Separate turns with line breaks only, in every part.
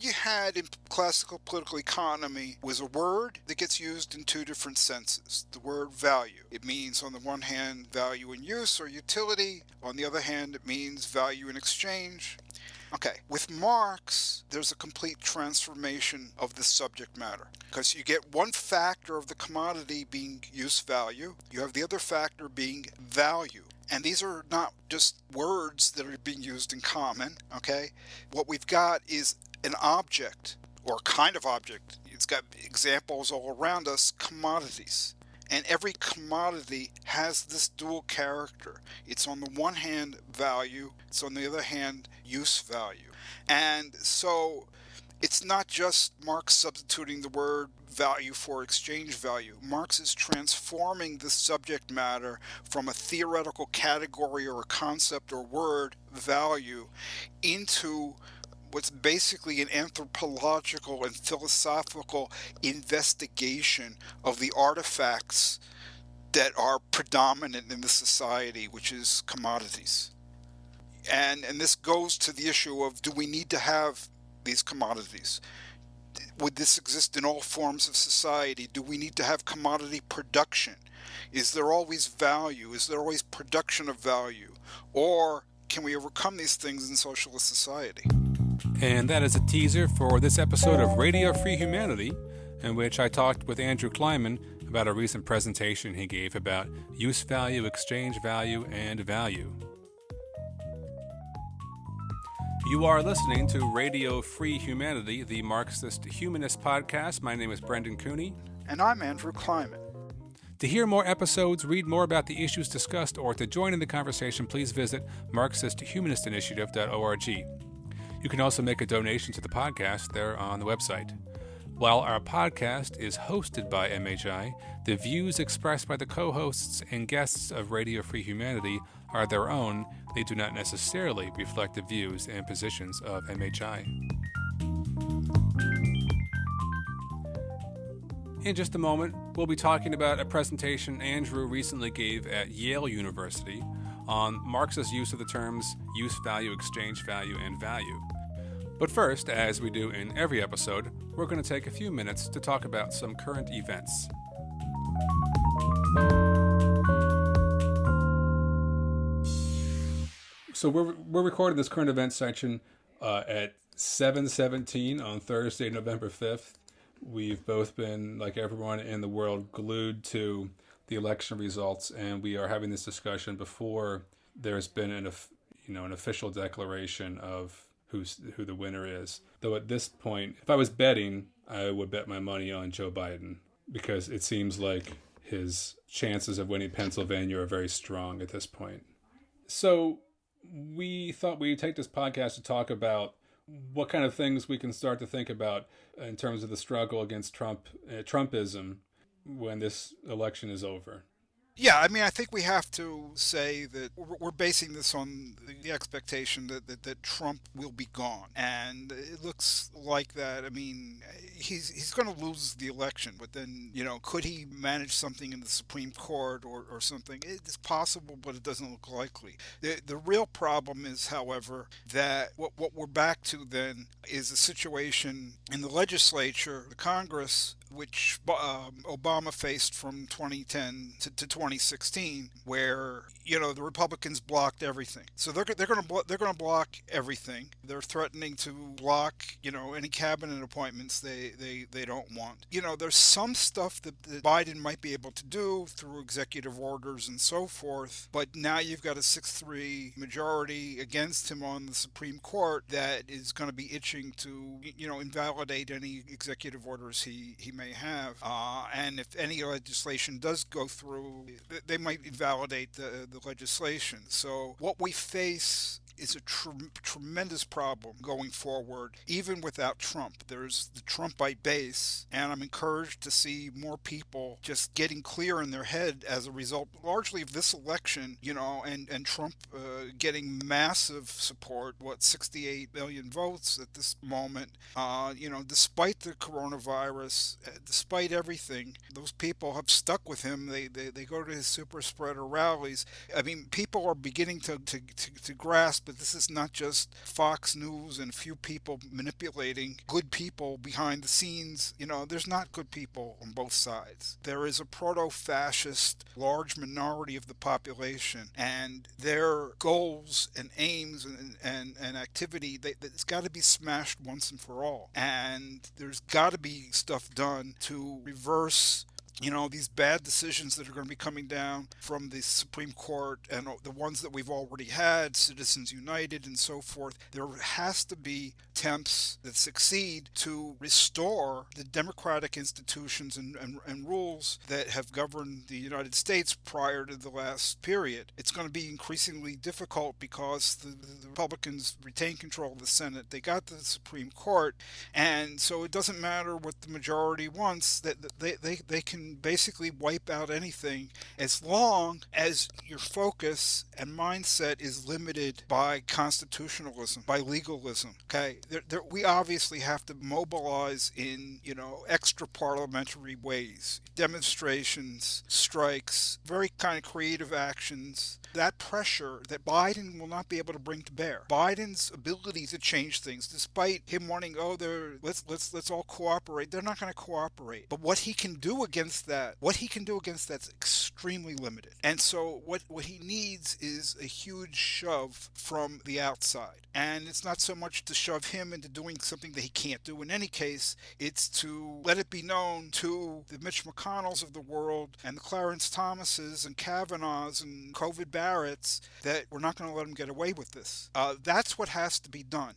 what you had in classical political economy was a word that gets used in two different senses. The word value. It means, on the one hand, value in use or utility. On the other hand, it means value in exchange. Okay, with Marx, there's a complete transformation of the subject matter because you get one factor of the commodity being use value, you have the other factor being value. And these are not just words that are being used in common, okay? What we've got is an object, or kind of object. It's got examples all around us, commodities. And every commodity has this dual character. It's on the one hand value, it's on the other hand use value. And so it's not just Marx substituting the word value for exchange value. Marx is transforming the subject matter from a theoretical category or a concept or word, value, into what's basically an anthropological and philosophical investigation of the artifacts that are predominant in the society, which is commodities. And this goes to the issue of, do we need to have these commodities? Would this exist in all forms of society? Do we need to have commodity production? Is there always value? Is there always production of value? Or can we overcome these things in socialist society?
And that is a teaser for this episode of Radio Free Humanity, in which I talked with Andrew Kleiman about a recent presentation he gave about use value, exchange value, and value. You are listening to Radio Free Humanity, the Marxist-Humanist podcast. My name is Brendan Cooney.
And I'm Andrew Kleiman.
To hear more episodes, read more about the issues discussed, or to join in the conversation, please visit Marxist-Humanistinitiative.org. You can also make a donation to the podcast there on the website. While our podcast is hosted by MHI, the views expressed by the co-hosts and guests of Radio Free Humanity are their own. They do not necessarily reflect the views and positions of MHI. In just a moment, we'll be talking about a presentation Andrew recently gave at Yale University on Marx's use of the terms use value, exchange value, and value. But first, as we do in every episode, we're going to take a few minutes to talk about some current events. So we're recording this current events section at 7:17 on Thursday, November 5th. We've both been, like everyone in the world, glued to the election results, and we are having this discussion before there's been an official declaration of who the winner is. Though at this point, if I was betting, I would bet my money on Joe Biden, because it seems like his chances of winning Pennsylvania are very strong at this point. So we thought we'd take this podcast to talk about what kind of things we can start to think about in terms of the struggle against Trumpism when this election is over.
Yeah, I mean, I think we have to say that we're basing this on the expectation that Trump will be gone. And it looks like that. I mean, he's going to lose the election, but then, could he manage something in the Supreme Court or something? It's possible, but it doesn't look likely. The real problem is, however, that what we're back to then is a situation in the legislature, the Congress, which Obama faced from 2010 to 2016, where the Republicans blocked everything. So they're going to block everything. They're threatening to block any cabinet appointments they don't want. There's some stuff that Biden might be able to do through executive orders and so forth, but now you've got a 6-3 majority against him on the Supreme Court that is going to be itching to invalidate any executive orders he may have, and if any legislation does go through, they might invalidate the legislation. So what we face is a tremendous problem going forward, even without Trump. There's the Trumpite base, and I'm encouraged to see more people just getting clear in their head as a result, largely of this election, and Trump getting massive support, 68 million votes at this moment, despite the coronavirus, despite everything, those people have stuck with him. They go to his super spreader rallies. I mean, people are beginning to grasp but this is not just Fox News and a few people manipulating good people behind the scenes. There's not good people on both sides. There is a proto-fascist large minority of the population, and their goals and aims and activity, it's got to be smashed once and for all. And there's got to be stuff done to reverse these bad decisions that are going to be coming down from the Supreme Court and the ones that we've already had, Citizens United and so forth. There has to be attempts that succeed to restore the democratic institutions and rules that have governed the United States prior to the last period. It's going to be increasingly difficult because the Republicans retain control of the Senate. They got the Supreme Court, and so it doesn't matter what the majority wants, that they can basically wipe out anything as long as your focus and mindset is limited by constitutionalism, by legalism. Okay, we obviously have to mobilize in extra parliamentary ways, demonstrations, strikes, very kind of creative actions. That pressure that Biden will not be able to bring to bear. Biden's ability to change things, despite him wanting, let's all cooperate. They're not going to cooperate. But what he can do against that's extremely limited. And so what he needs is a huge shove from the outside. And it's not so much to shove him into doing something that he can't do in any case. It's to let it be known to the Mitch McConnells of the world and the Clarence Thomases and Kavanaughs and COVID Barretts that we're not going to let them get away with this. That's what has to be done.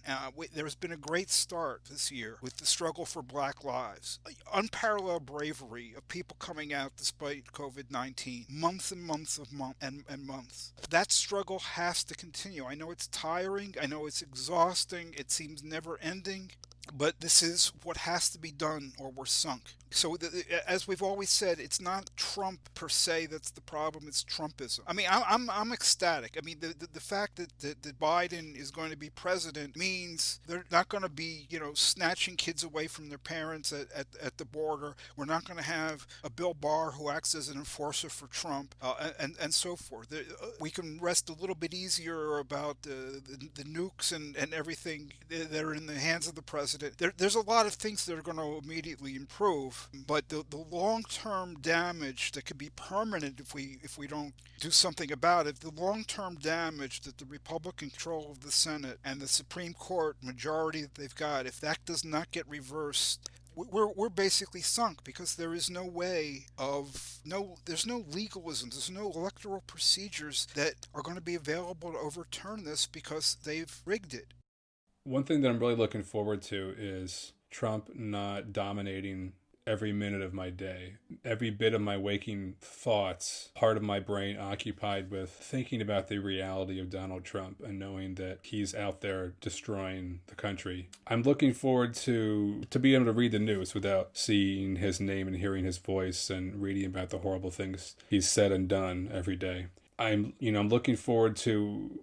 There's been a great start this year with the struggle for Black lives. Unparalleled bravery of people coming out despite COVID-19. Months and months of months. That struggle has to continue. I know it's tiring. I know it's exhausting. It seems never ending. But this is what has to be done or we're sunk. So as we've always said, it's not Trump per se that's the problem, it's Trumpism. I mean, I'm ecstatic. I mean, the fact that Biden is going to be president means they're not going to be, snatching kids away from their parents at the border. We're not going to have a Bill Barr who acts as an enforcer for Trump, and so forth. We can rest a little bit easier about the nukes and everything that are in the hands of the president. There's a lot of things that are going to immediately improve. But the long-term damage that could be permanent if we don't do something about it, the long-term damage that the Republican control of the Senate and the Supreme Court majority that they've got, if that does not get reversed, we're basically sunk, because there is no way there's no legalism, there's no electoral procedures that are going to be available to overturn this because they've rigged it.
One thing that I'm really looking forward to is Trump not dominating every minute of my day, every bit of my waking thoughts, part of my brain occupied with thinking about the reality of Donald Trump and knowing that he's out there destroying the country. I'm looking forward to be able to read the news without seeing his name and hearing his voice and reading about the horrible things he's said and done every day. I'm looking forward to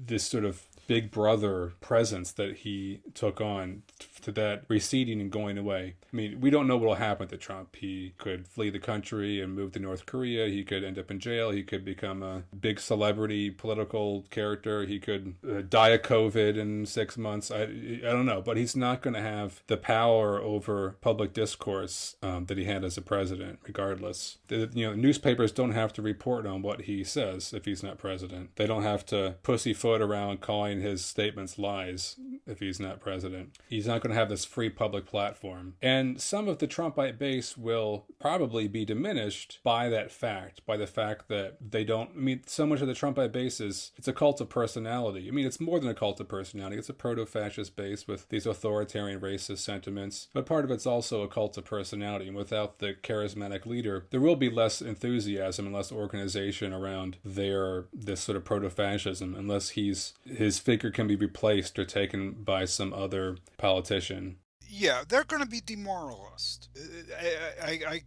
this sort of big brother presence that he took on, to that receding and going away. I mean, we don't know what will happen to Trump. He could flee the country and move to North Korea. He could end up in jail. He could become a big celebrity political character. He could die of COVID in 6 months. I don't know, but he's not going to have the power over public discourse that he had as a president, regardless. Newspapers don't have to report on what he says if he's not president. They don't have to pussyfoot around calling his statements lies if he's not president. He's not going to have this free public platform. And some of the Trumpite base will probably be diminished by that fact, by the fact that they don't, so much of the Trumpite base it's a cult of personality. It's more than a cult of personality. It's a proto-fascist base with these authoritarian racist sentiments, but part of it's also a cult of personality. And without the charismatic leader, there will be less enthusiasm and less organization around this sort of proto-fascism, unless his figure can be replaced or taken by some other politician.
Yeah, they're going to be demoralized. I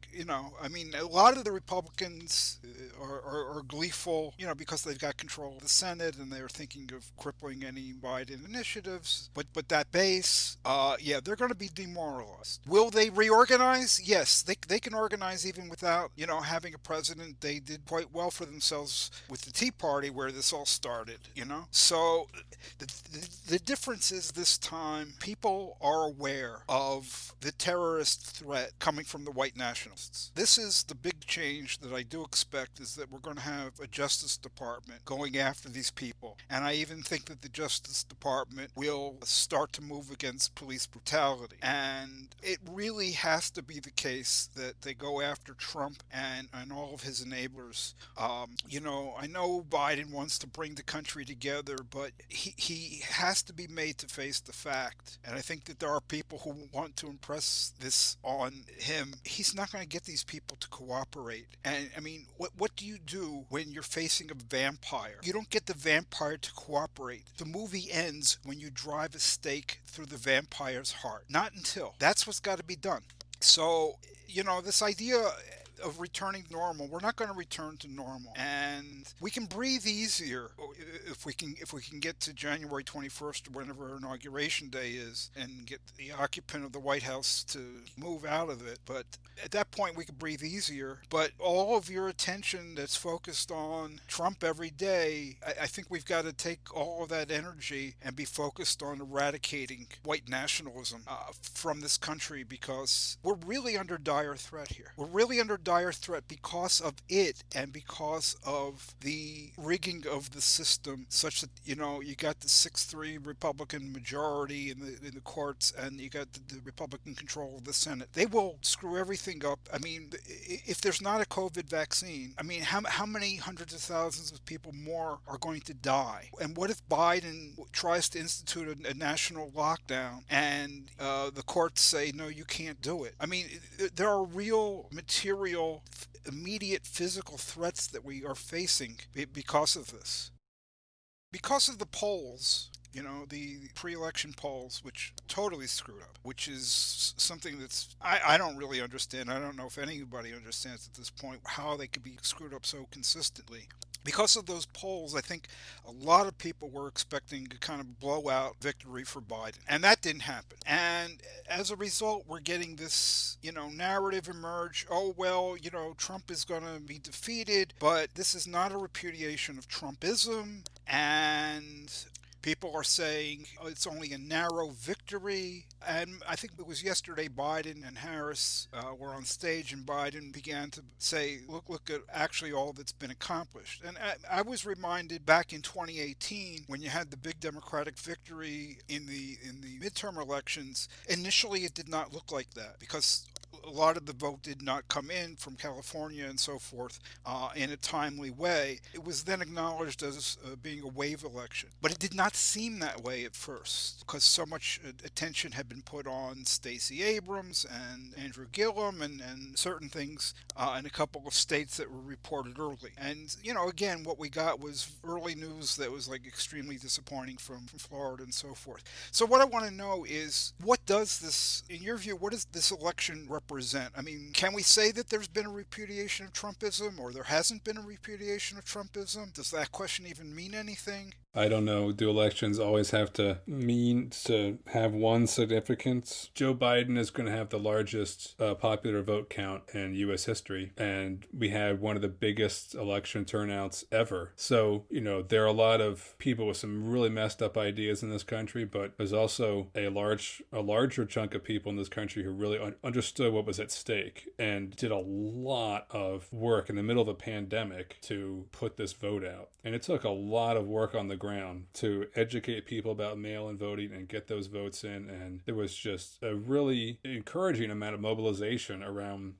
mean, a lot of the Republicans are gleeful, because they've got control of the Senate and they're thinking of crippling any Biden initiatives. But that base, yeah, they're going to be demoralized. Will they reorganize? Yes, they can organize even without, having a president. They did quite well for themselves with the Tea Party where this all started. So the difference is this time people are aware of the terrorist threat coming from the white nationalists. This is the big change that I do expect, is that we're going to have a Justice Department going after these people. And I even think that the Justice Department will start to move against police brutality. And it really has to be the case that they go after Trump and all of his enablers. I know Biden wants to bring the country together, but he has to be made to face the fact. And I think that there are people who want to impress this on him. He's not going to get these people to cooperate. And I mean, what do you do when you're facing a vampire? You don't get the vampire to cooperate. The movie ends when you drive a stake through the vampire's heart. Not until. That's what's got to be done. So, this idea of returning to normal, we're not going to return to normal, and we can breathe easier if we can get to January 21st or whenever our inauguration day is, and get the occupant of the White House to move out of it. But at that point we can breathe easier. But all of your attention that's focused on Trump every day, I think we've got to take all of that energy and be focused on eradicating white nationalism from this country, because we're really under dire threat here. We're really under dire threat because of it, and because of the rigging of the system, such that you got the 6-3 Republican majority in the courts, and you got the Republican control of the Senate. They will screw everything up. I mean, if there's not a COVID vaccine, I mean, how many hundreds of thousands of people more are going to die? And what if Biden tries to institute a national lockdown, and the courts say, no, you can't do it? I mean, there are real material, immediate physical threats that we are facing because of this. Because of the polls, the pre-election polls, which totally screwed up, which is something I don't really understand. I don't know if anybody understands at this point how they could be screwed up so consistently. Because of those polls, I think a lot of people were expecting a kind of blowout victory for Biden, and that didn't happen. And as a result, we're getting this, narrative emerge. Oh, well, Trump is going to be defeated, but this is not a repudiation of Trumpism, and people are saying, oh, it's only a narrow victory. And I think it was yesterday Biden and Harris were on stage, and Biden began to say, look at actually all that's been accomplished. And I was reminded back in 2018 when you had the big Democratic victory in the midterm elections. Initially, it did not look like that, because a lot of the vote did not come in from California and so forth in a timely way. It was then acknowledged as being a wave election. But it did not seem that way at first, because so much attention had been put on Stacey Abrams and Andrew Gillum and certain things in a couple of states that were reported early. And, again, what we got was early news that was like extremely disappointing from Florida and so forth. So what I want to know is, what does this, in your view, what does this election represent? I mean, can we say that there's been a repudiation of Trumpism, or there hasn't been a repudiation of Trumpism? Does that question even mean anything?
I don't know. Do elections always have to have one significance? Joe Biden is going to have the largest popular vote count in U.S. history, and we had one of the biggest election turnouts ever. So, there are a lot of people with some really messed up ideas in this country, but there's also a larger chunk of people in this country who really understood what was at stake and did a lot of work in the middle of a pandemic to put this vote out. And it took a lot of work on the ground to educate people about mail-in voting and get those votes in. And there was just a really encouraging amount of mobilization around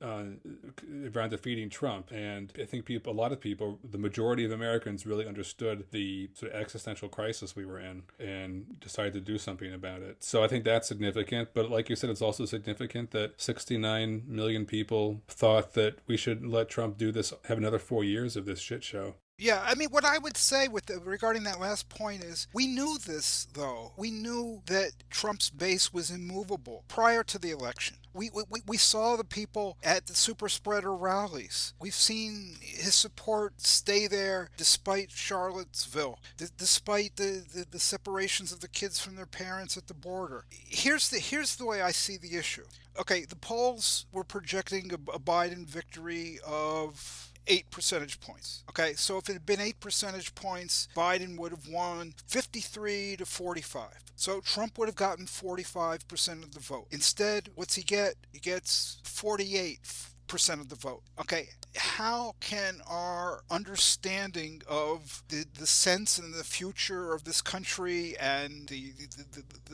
defeating Trump. And I think a lot of people, the majority of Americans, really understood the sort of existential crisis we were in and decided to do something about it. So I think that's significant. But like you said, it's also significant that 69 million people thought that we should let Trump do this, have another 4 years of this shit show.
Yeah, I mean, what I would say regarding that last point is we knew this, though. We knew that Trump's base was immovable prior to the election. We saw the people at the super spreader rallies. We've seen his support stay there despite Charlottesville, despite the separations of the kids from their parents at the border. Here's the way I see the issue. Okay, the polls were projecting a Biden victory of 8 percentage points. Okay, so if it had been 8 percentage points, Biden would have won 53 to 45. So Trump would have gotten 45% of the vote. Instead, what's he get? He gets 48% of the vote. Okay, how can our understanding of the sense and the future of this country and the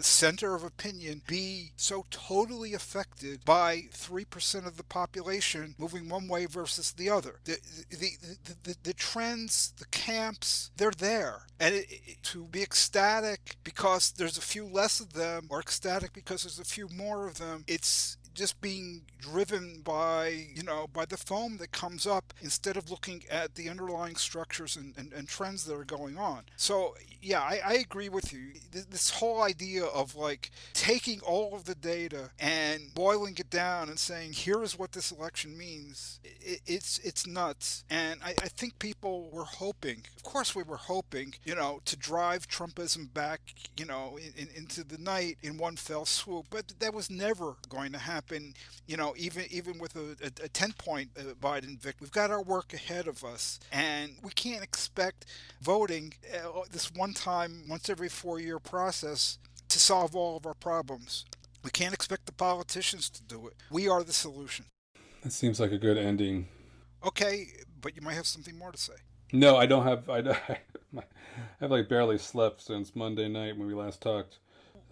center of opinion be so totally affected by 3% of the population moving one way versus the other? The trends, the camps, they're there. And to be ecstatic because there's a few less of them, or ecstatic because there's a few more of them, it's just being driven by, by the foam that comes up instead of looking at the underlying structures and trends that are going on. So, yeah, I agree with you. This whole idea of like taking all of the data and boiling it down and saying, here is what this election means, it's nuts. And I think people were hoping, of course we were hoping, to drive Trumpism back, into the night in one fell swoop. But that was never going to happen. Even with a 10-point Biden victory, we've got our work ahead of us, and we can't expect voting this one time, once every 4-year process to solve all of our problems. We can't expect the politicians to do it. We are the solution.
That seems like a good ending.
Okay, but you might have something more to say.
No, I don't have. I've like barely slept since Monday night when we last talked.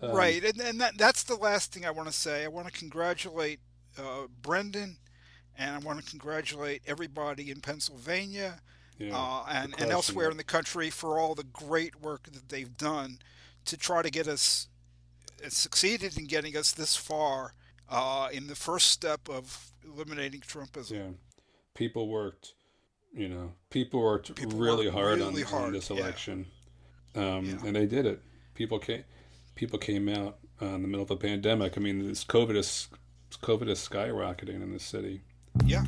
Right, and that's the last thing I want to say. I want to congratulate Brendan, and I want to congratulate everybody in Pennsylvania
Yeah,
and elsewhere in the country for all the great work that they've done to try to get us, succeeded in getting us this far in the first step of eliminating Trumpism.
Yeah, people worked. People worked
People
really
worked
hard
really
on
hard.
this
Yeah,
election,
yeah,
and they did it. People came. People came out in the middle of a pandemic. I mean, this COVID is skyrocketing in this city.
yeah.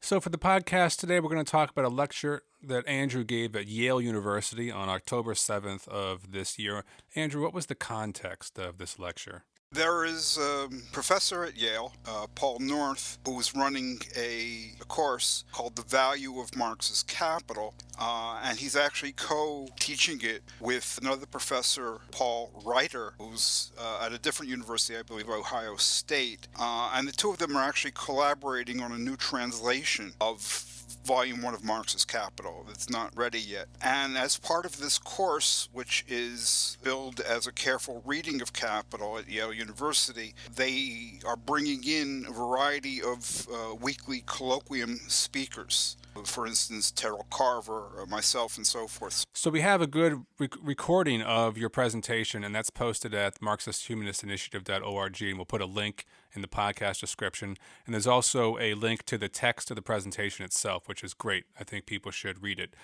So for the podcast today, we're going to talk about a lecture that Andrew gave at Yale University on October 7th of this year. Andrew, what was the context of this lecture?
There is a professor at Yale, Paul North, who is running a course called The Value of Marx's Capital, and he's actually co-teaching it with another professor, Paul Reiter, who's at a different university, I believe Ohio State, and the two of them are actually collaborating on a new translation of Volume 1 of Marx's Capital. It's not ready yet. And as part of this course, which is billed as a careful reading of Capital at Yale University, they are bringing in a variety of weekly colloquium speakers. For instance, Terrell Carver, myself, and so forth.
So we have a good recording of your presentation, and that's posted at Marxist-Humanist and we'll put a link in the podcast description. And there's also a link to the text of the presentation itself, which is great. I think people should read it.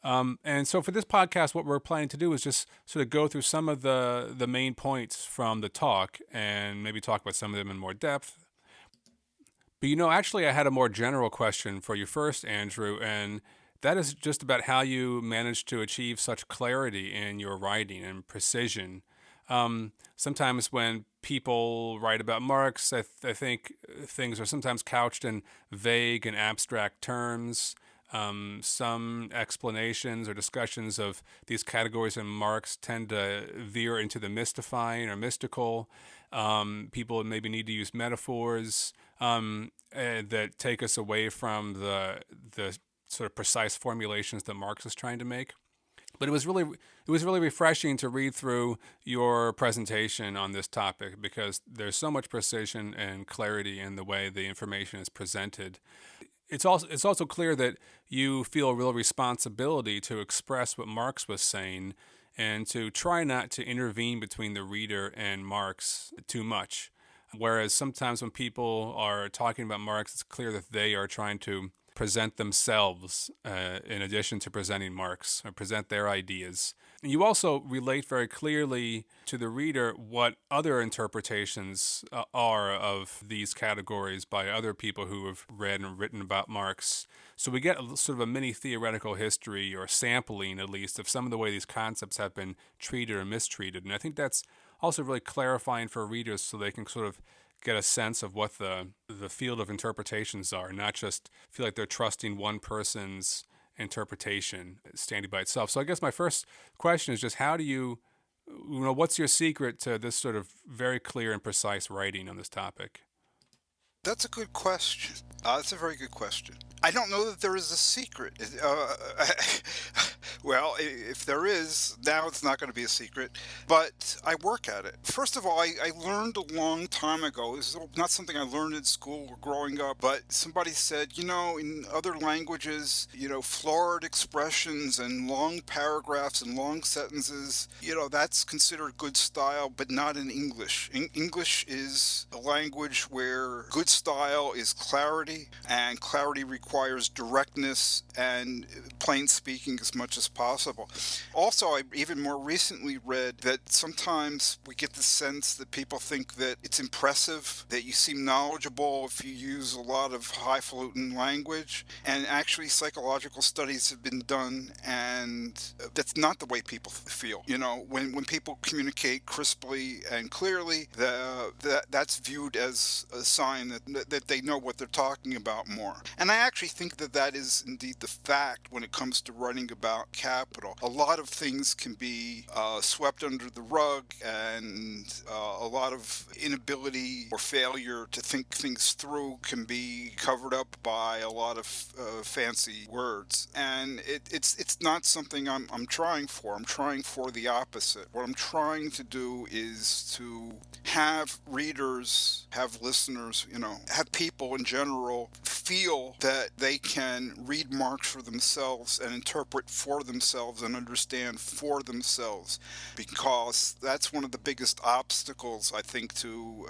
And so for this podcast, what we're planning to do is just sort of go through some of the main points from the talk and maybe talk about some of them in more depth. But actually, I had a more general question for you first, Andrew, and that is just about how you managed to achieve such clarity in your writing and precision. Sometimes when people write about Marx, I think things are sometimes couched in vague and abstract terms. Some explanations or discussions of these categories in Marx tend to veer into the mystifying or mystical. People maybe need to use metaphors that take us away from the sort of precise formulations that Marx is trying to make. But it was really refreshing to read through your presentation on this topic because there's so much precision and clarity in the way the information is presented. It's also clear that you feel a real responsibility to express what Marx was saying and to try not to intervene between the reader and Marx too much. Whereas sometimes when people are talking about Marx, it's clear that they are trying to present themselves in addition to presenting Marx, or present their ideas. You also relate very clearly to the reader what other interpretations are of these categories by other people who have read and written about Marx. So we get sort of a mini theoretical history, or sampling at least, of some of the way these concepts have been treated or mistreated. And I think that's also really clarifying for readers, so they can sort of get a sense of what the field of interpretations are, not just feel like they're trusting one person's interpretation standing by itself. So I guess my first question is just, how do what's your secret to this sort of very clear and precise writing on this topic?
That's a good question. That's a very good question. I don't know that there is a secret. Well, if there is, now it's not going to be a secret, but I work at it. First of all, I learned a long time ago, this is not something I learned in school or growing up, but somebody said, in other languages, florid expressions and long paragraphs and long sentences, that's considered good style, but not in English. English is a language where good style is clarity, and clarity requires directness and plain speaking as much as possible. Also, I even more recently read that sometimes we get the sense that people think that it's impressive, that you seem knowledgeable if you use a lot of highfalutin language. And actually, psychological studies have been done, and that's not the way people feel. When people communicate crisply and clearly, that's viewed as a sign that they know what they're talking about more. And I actually think that that is indeed the fact when it comes to writing about capital. A lot of things can be swept under the rug, and a lot of inability or failure to think things through can be covered up by a lot of fancy words. And it's not something I'm trying for. I'm trying for the opposite. What I'm trying to do is to have readers, have listeners, have people in general feel that they can read Marx for themselves and interpret for themselves and understand for themselves, because that's one of the biggest obstacles, I think, to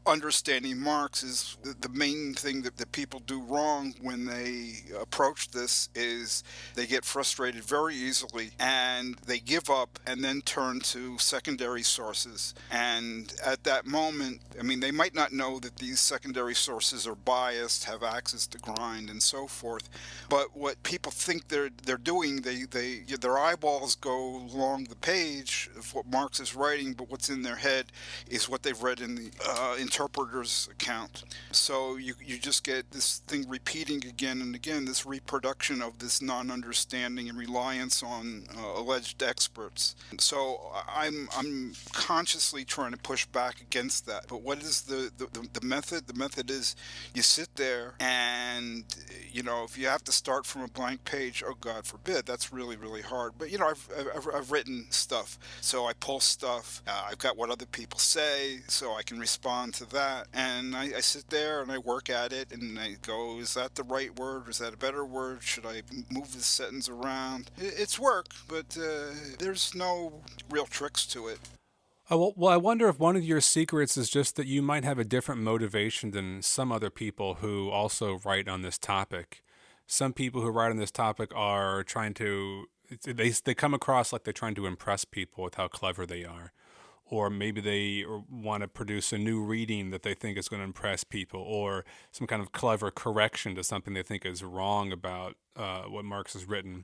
understanding Marx. Is the main thing that people do wrong when they approach this is they get frustrated very easily, and they give up and then turn to secondary sources. And at that moment, they might not know that these secondary sources are biased, have access to grind, and so forth. But what people think they're doing, their eyeballs go along the page of what Marx is writing, but what's in their head is what they've read in the interpreter's account. So you just get this thing repeating again and again, this reproduction of this non-understanding and reliance on alleged experts. So I'm consciously trying to push back against that. But what is the method? The method is you sit there, and if you have to start from a blank page, oh God forbid, that's really, really hard. But I've written stuff, so I pull stuff. I've got what other people say, so I can respond to that. And I sit there and I work at it, and I go, is that the right word? Is that a better word? Should I move this sentence around? It's work, but there's no real tricks to it.
Oh, well, I wonder if one of your secrets is just that you might have a different motivation than some other people who also write on this topic. Some people who write on this topic are trying to, they come across like they're trying to impress people with how clever they are. Or maybe they want to produce a new reading that they think is going to impress people, or some kind of clever correction to something they think is wrong about what Marx has written.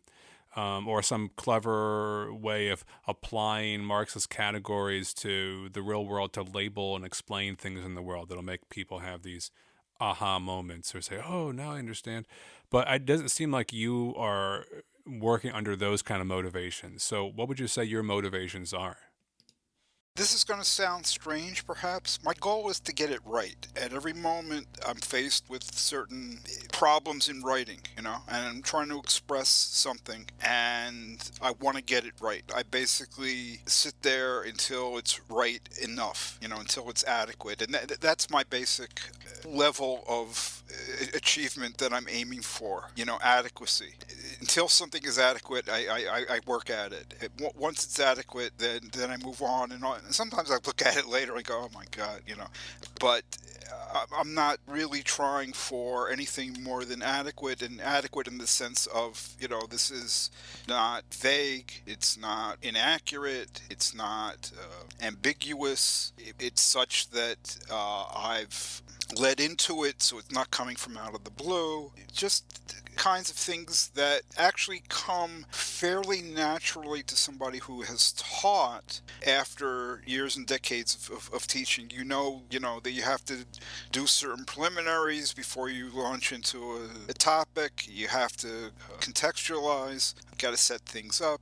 Or some clever way of applying Marxist categories to the real world to label and explain things in the world that'll make people have these aha moments or say, oh, now I understand. But it doesn't seem like you are working under those kind of motivations. So what would you say your motivations are?
This is going to sound strange, perhaps. My goal is to get it right. At every moment, I'm faced with certain problems in writing, and I'm trying to express something, and I want to get it right. I basically sit there until it's right enough, until it's adequate. And that's my basic level of achievement that I'm aiming for, adequacy. Until something is adequate, I work at it. Once it's adequate, then I move on and on. And sometimes I look at it later and go, oh my God. But I'm not really trying for anything more than adequate, and adequate in the sense of, this is not vague, it's not inaccurate, it's not ambiguous. It's such that I've led into it, so it's not coming from out of the blue. Just kinds of things that actually come fairly naturally to somebody who has taught after years and decades of teaching. That you have to do certain preliminaries before you launch into a topic. You have to contextualize, got to set things up.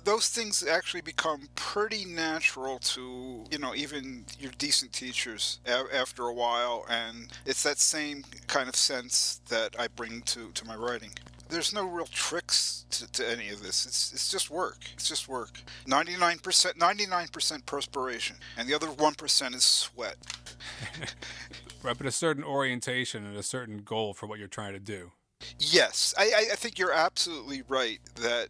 Those things actually become pretty natural to, even your decent teachers after a while, and it's that same kind of sense that I bring to my writing. There's no real tricks to any of this. It's just work. It's just work. 99% perspiration, and the other 1% is sweat.
Right, but a certain orientation and a certain goal for what you're trying to do.
Yes, I think you're absolutely right that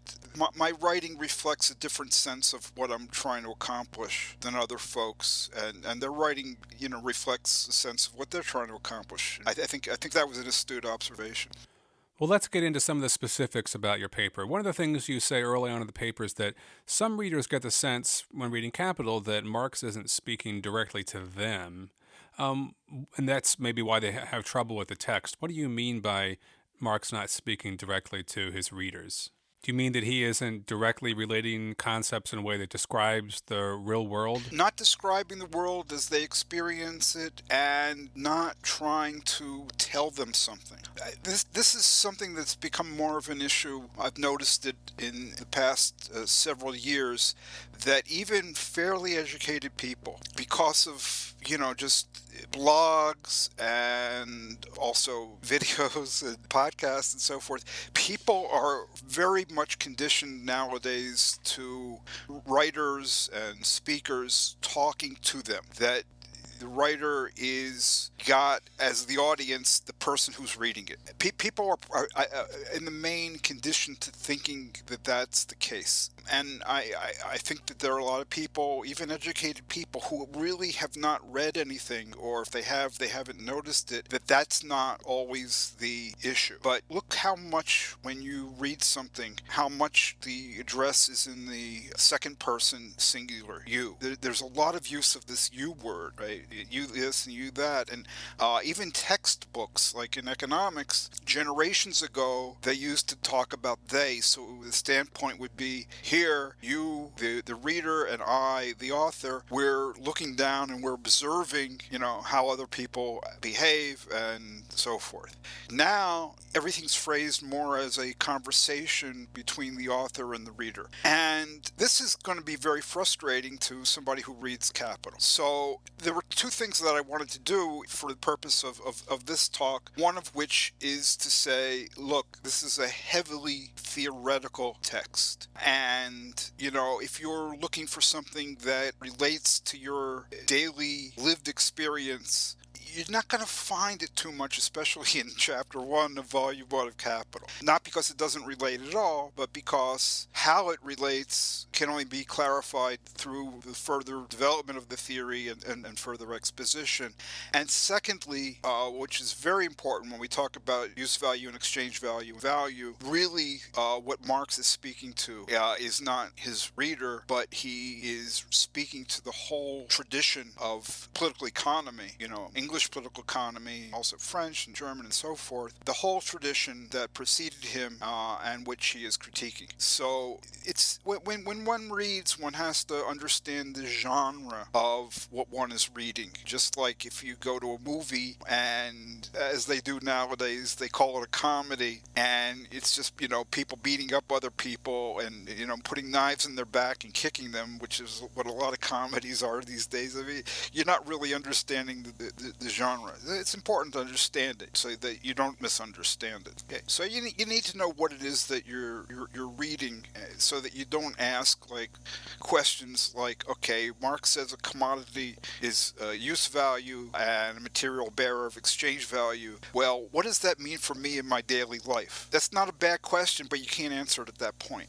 my writing reflects a different sense of what I'm trying to accomplish than other folks, and their writing, reflects a sense of what they're trying to accomplish. I think that was an astute observation.
Well, let's get into some of the specifics about your paper. One of the things you say early on in the paper is that some readers get the sense when reading Capital that Marx isn't speaking directly to them, and that's maybe why they have trouble with the text. What do you mean by Marx not speaking directly to his readers? Do you mean that he isn't directly relating concepts in a way that describes the real world?
Not describing the world as they experience it, and not trying to tell them something. This is something that's become more of an issue. I've noticed it in the past several years, that even fairly educated people, because of just blogs and also videos and podcasts and so forth, people are very much conditioned nowadays to writers and speakers talking to them, that the writer is got as the audience the person who's reading it. People are in the main conditioned to thinking that that's the case. And I think that there are a lot of people, even educated people, who really have not read anything, or if they have, they haven't noticed it, that's not always the issue. But look how much, when you read something, how much the address is in the second person singular, you. There's a lot of use of this you word, right? You this and you that. And even textbooks, like in economics, generations ago, they used to talk about they. So the standpoint would be, here, you, the reader, and I, the author, we're looking down and we're observing, how other people behave and so forth. Now, everything's phrased more as a conversation between the author and the reader. And this is going to be very frustrating to somebody who reads Capital. So there were two things that I wanted to do for the purpose of this talk, one of which is to say, look, this is a heavily theoretical text. And, if you're looking for something that relates to your daily lived experience, you're not going to find it too much, especially in Chapter 1 of Volume 1 of Capital. Not because it doesn't relate at all, but because how it relates can only be clarified through the further development of the theory and further exposition. And secondly, which is very important when we talk about use value and exchange value, really what Marx is speaking to is not his reader, but he is speaking to the whole tradition of political economy, English political economy, also French and German and so forth, the whole tradition that preceded him and which he is critiquing. So it's when one reads, one has to understand the genre of what one is reading. Just like if you go to a movie, and as they do nowadays, they call it a comedy, and it's just, people beating up other people and, putting knives in their back and kicking them, which is what a lot of comedies are these days. I mean, you're not really understanding the genre. It's important to understand it so that you don't misunderstand it. Okay, so you need to know what it is that you're reading, so that you don't ask like questions like, okay, Marx says a commodity is use value and a material bearer of exchange value. Well, what does that mean for me in my daily life? That's not a bad question, but you can't answer it at that point.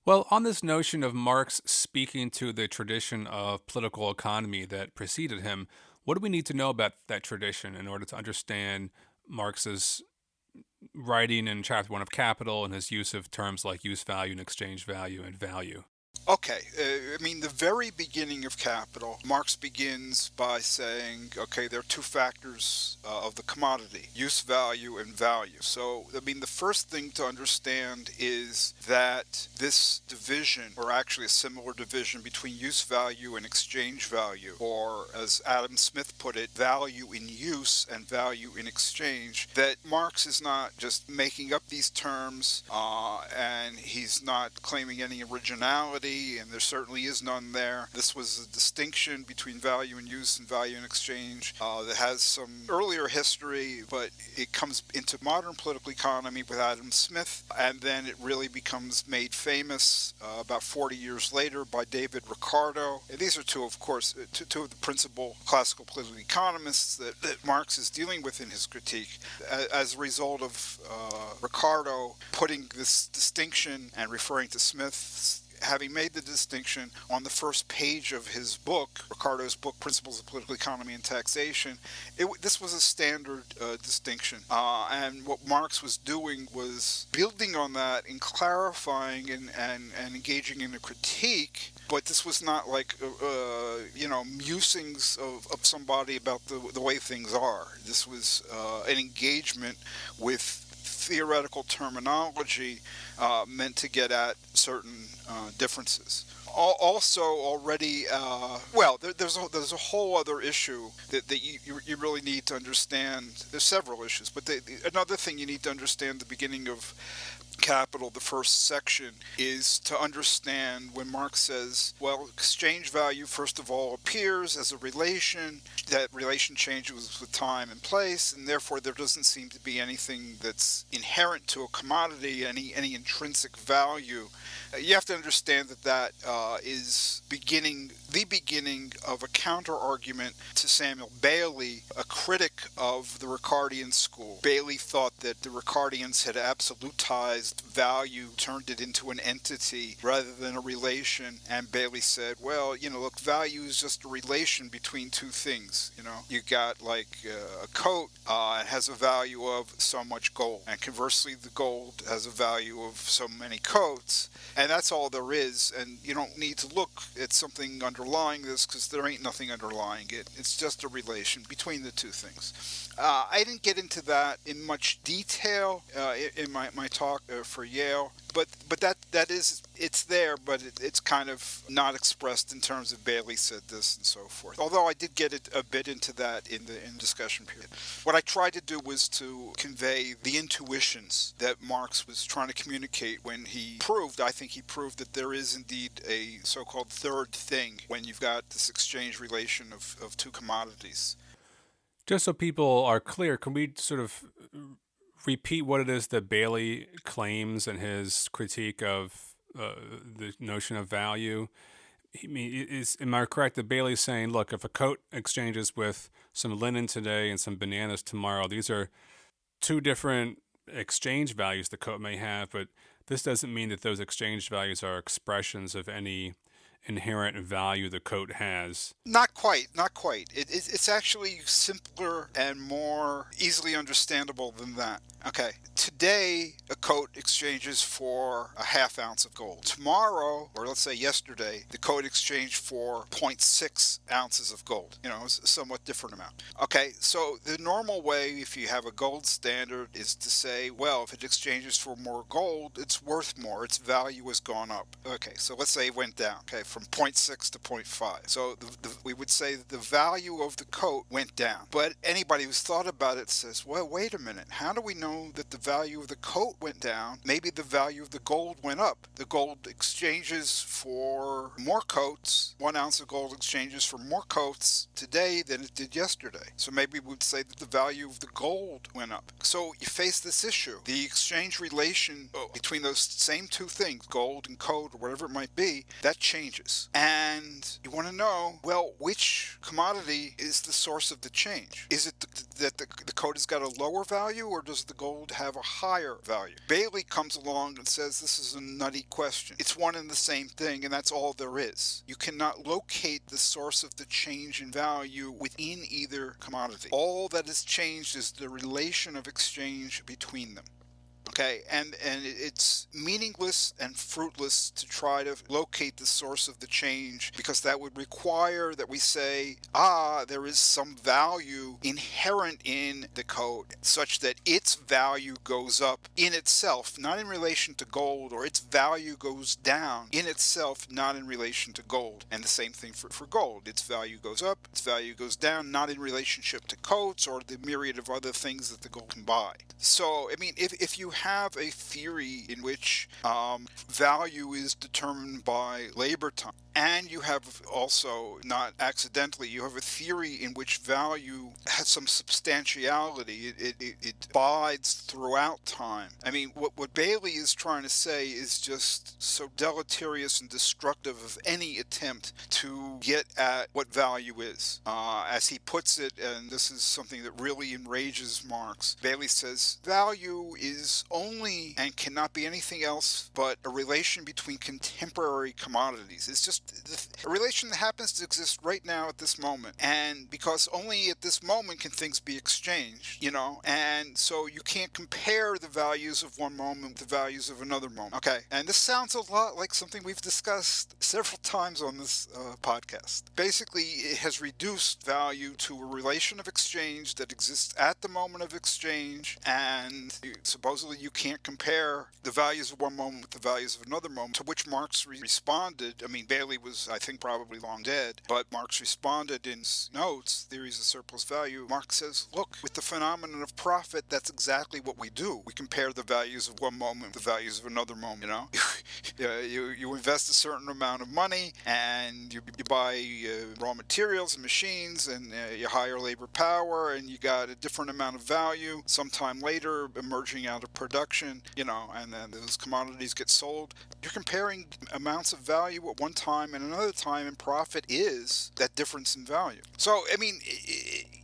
Well, on this notion of Marx speaking to the tradition of political economy that preceded him, what do we need to know about that tradition in order to understand Marx's writing in chapter one of Capital and his use of terms like use value and exchange value and value?
Okay, I mean, the very beginning of Capital, Marx begins by saying, okay, there are two factors of the commodity, use value and value. So, I mean, the first thing to understand is that this division, or actually a similar division between use value and exchange value, or as Adam Smith put it, value in use and value in exchange, that Marx is not just making up these terms and he's not claiming any originality, and there certainly is none there. This was a distinction between value in use and value in exchange that has some earlier history, but it comes into modern political economy with Adam Smith, and then it really becomes made famous about 40 years later by David Ricardo. And these are two, of course, two of the principal classical political economists that Marx is dealing with in his critique as a result of Ricardo putting this distinction and referring to Smith's having made the distinction on the first page of his book, Ricardo's book, Principles of Political Economy and Taxation. This was a standard distinction. And what Marx was doing was building on that and clarifying and engaging in a critique. But this was not like, musings of somebody about the way things are. This was an engagement with theoretical terminology meant to get at certain differences. Also, already, there's a whole other issue that you really need to understand. There's several issues, but another thing you need to understand at the beginning of Capital, the first section, is to understand when Marx says, well, exchange value, first of all, appears as a relation. That relation changes with time and place, and therefore there doesn't seem to be anything that's inherent to a commodity, any intrinsic value. You have to understand that is the beginning of a counter-argument to Samuel Bailey, a critic of the Ricardian school. Bailey thought that the Ricardians had absolutized value, turned it into an entity rather than a relation, and Bailey said, well, look, value is just a relation between two things. You got like a coat, it has a value of so much gold, and conversely the gold has a value of so many coats, and that's all there is, and you don't need to look at something underlying this because there ain't nothing underlying it. It's just a relation between the two things. I didn't get into that in much detail in my talk for Yale, but that is, it's there, but it's kind of not expressed in terms of Bailey said this and so forth. Although I did get a bit into that in discussion period. What I tried to do was to convey the intuitions that Marx was trying to communicate when I think he proved that there is indeed a so-called third thing when you've got this exchange relation of two commodities.
Just so people are clear, can we sort of repeat what it is that Bailey claims in his critique of the notion of value? Am I correct that Bailey's saying, look, if a coat exchanges with some linen today and some bananas tomorrow, these are two different exchange values the coat may have, but this doesn't mean that those exchange values are expressions of any inherent value the coat has?
Not quite. It's actually simpler and more easily understandable than that. Okay, today a coat exchanges for a half ounce of gold. Tomorrow, or let's say yesterday, the coat exchanged for 0.6 ounces of gold. It's a somewhat different amount. Okay, so the normal way, if you have a gold standard, is to say, well, if it exchanges for more gold, it's worth more. Its value has gone up. Okay, so let's say it went down. Okay, from point 0.6 to point 0.5. So we would say that the value of the coat went down. But anybody who's thought about it says, well, wait a minute. How do we know that the value of the coat went down? Maybe the value of the gold went up. The gold exchanges for more coats. 1 ounce of gold exchanges for more coats today than it did yesterday. So maybe we would say that the value of the gold went up. So you face this issue. The exchange relation between those same two things, gold and coat or whatever it might be, that changes. And you want to know, well, which commodity is the source of the change? Is it that the coat has got a lower value, or does the gold have a higher value? Bailey comes along and says this is a nutty question. It's one and the same thing, and that's all there is. You cannot locate the source of the change in value within either commodity. All that has changed is the relation of exchange between them. Okay, and it's meaningless and fruitless to try to locate the source of the change, because that would require that we say, there is some value inherent in the coat such that its value goes up in itself, not in relation to gold, or its value goes down in itself, not in relation to gold. And the same thing for gold. Its value goes up, its value goes down, not in relationship to coats or the myriad of other things that the gold can buy. So, I mean, if you have a theory in which value is determined by labor time, and you have also, not accidentally, you have a theory in which value has some substantiality. It abides throughout time. I mean, what Bailey is trying to say is just so deleterious and destructive of any attempt to get at what value is. As he puts it, and this is something that really enrages Marx, Bailey says, value is only and cannot be anything else but a relation between contemporary commodities. It's just a relation that happens to exist right now at this moment, and because only at this moment can things be exchanged, and so you can't compare the values of one moment with the values of another moment. Okay, and this sounds a lot like something we've discussed several times on this podcast. Basically, it has reduced value to a relation of exchange that exists at the moment of exchange, and supposedly you can't compare the values of one moment with the values of another moment, to which Marx responded. I mean, Bailey was, I think, probably long dead, but Marx responded in his notes, Theories of Surplus Value. Marx says, look, with the phenomenon of profit, that's exactly what we do. We compare the values of one moment with the values of another moment, you invest a certain amount of money, and you buy raw materials and machines, and you hire labor power, and you got a different amount of value sometime later emerging out of production, and then those commodities get sold. You're comparing amounts of value at one time and another time, and profit is that difference in value. So, I mean,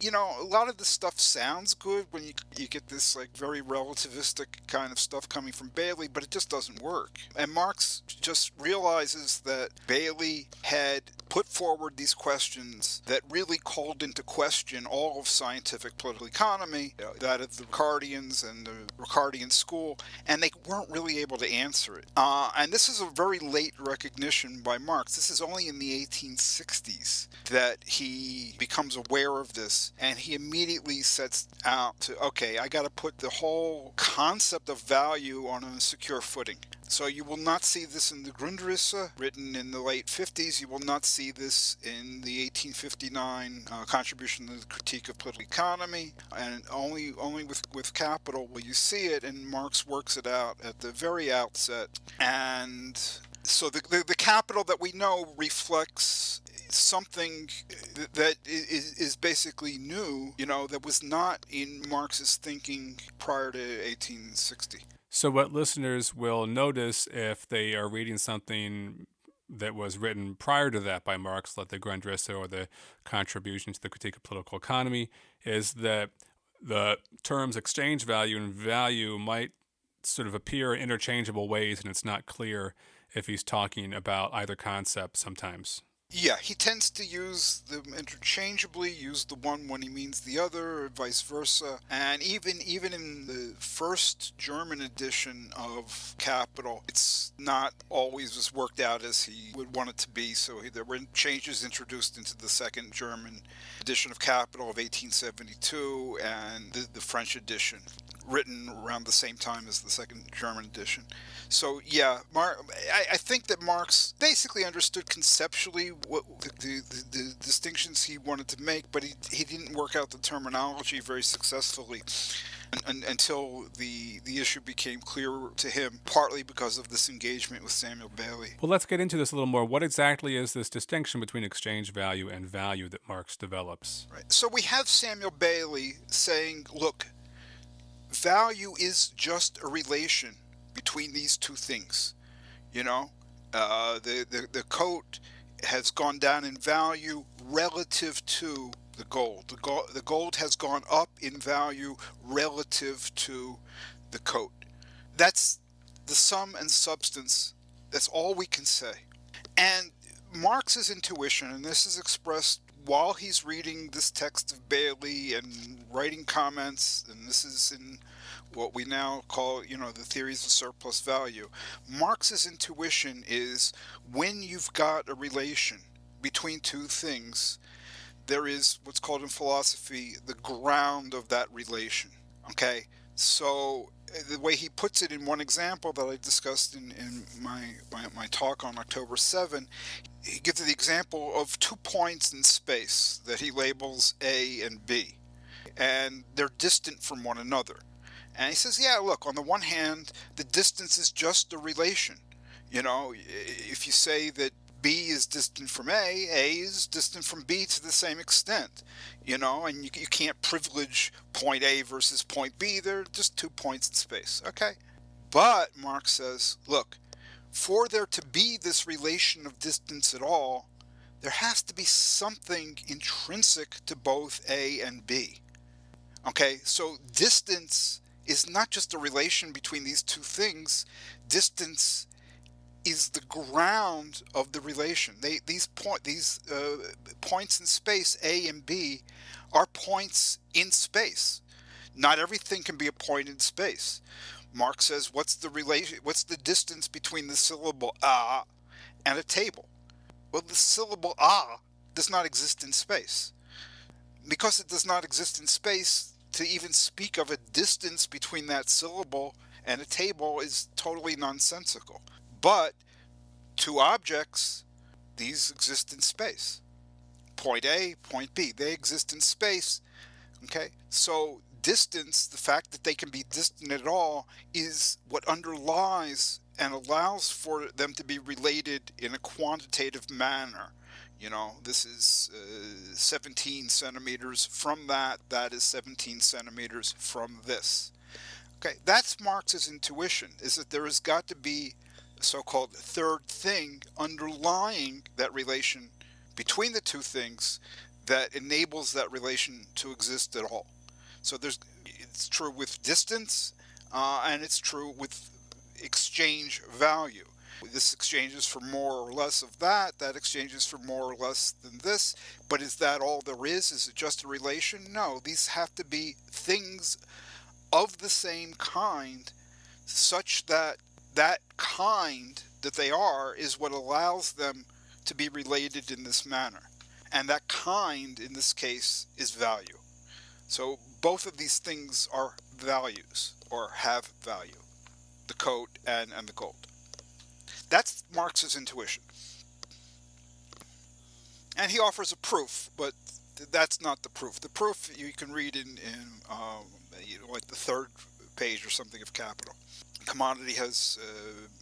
a lot of this stuff sounds good when you get this like very relativistic kind of stuff coming from Bailey, but it just doesn't work. And Marx just realizes that Bailey had put forward these questions that really called into question all of scientific political economy, that of the Ricardians and the Ricardian school, and they weren't really able to answer it. And this is a very late recognition by Marx. This is only in the 1860s that he becomes aware of this, and he immediately sets out to, okay, I got to put the whole concept of value on a secure footing. So you will not see this in the Grundrisse, written in the late 50s. You will not see this in the 1859 contribution to the Critique of Political Economy, and only with Capital will you see it, and Marx works it out at the very outset. And so the Capital that we know reflects something that is basically new, that was not in Marx's thinking prior to 1860.
So what listeners will notice if they are reading something that was written prior to that by Marx, like the Grundrisse or the Contribution to the Critique of Political Economy, is that the terms exchange value and value might sort of appear in interchangeable ways, and it's not clear if he's talking about either concept sometimes.
Yeah, he tends to use them interchangeably, use the one when he means the other, or vice versa. And even in the first German edition of Capital, it's not always as worked out as he would want it to be. So there were changes introduced into the second German edition of Capital of 1872 and the French edition. written around the same time as the second German edition. So yeah, I think that Marx basically understood conceptually what the distinctions he wanted to make, but he didn't work out the terminology very successfully until the issue became clearer to him, partly because of this engagement with Samuel Bailey.
Well, let's get into this a little more. What exactly is this distinction between exchange value and value that Marx develops?
Right. So we have Samuel Bailey saying, look, value is just a relation between these two things. You know, the coat has gone down in value relative to the gold. The gold has gone up in value relative to the coat. That's the sum and substance. That's all we can say. And Marx's intuition, and this is expressed while he's reading this text of Bailey and writing comments, and this is in what we now call, the theories of surplus value. Marx's intuition is when you've got a relation between two things, there is what's called in philosophy the ground of that relation. Okay? So the way he puts it in one example that I discussed in my talk on October 7, he gives the example of 2 points in space that he labels A and B, and they're distant from one another. And he says, yeah, look, on the one hand, the distance is just a relation. If you say that B is distant from A is distant from B to the same extent, and you can't privilege point A versus point B. They're just 2 points in space, okay? But, Marx says, look, for there to be this relation of distance at all, there has to be something intrinsic to both A and B. Okay, so distance is not just a relation between these two things. Distance is the ground of the relation. These points in space, A and B, are points in space. Not everything can be a point in space. Marx says, what's the distance between the syllable a and a table? Well, the syllable a does not exist in space. Because it does not exist in space, to even speak of a distance between that syllable and a table is totally nonsensical. But two objects, these exist in space. Point A, point B, they exist in space. Okay, so distance, the fact that they can be distant at all, is what underlies and allows for them to be related in a quantitative manner. This is 17 centimeters from that is 17 centimeters from this. Okay, that's Marx's intuition, is that there has got to be a so-called third thing underlying that relation between the two things that enables that relation to exist at all. So it's true with distance, and it's true with exchange value. This exchanges for more or less of that exchanges for more or less than this, but is that all there is? Is it just a relation? No, these have to be things of the same kind, such that that kind that they are is what allows them to be related in this manner. And that kind, in this case, is value. So both of these things are values, or have value, the coat and the gold. That's Marx's intuition. And he offers a proof, but that's not the proof. The proof you can read in like the third page or something of Capital. Commodity has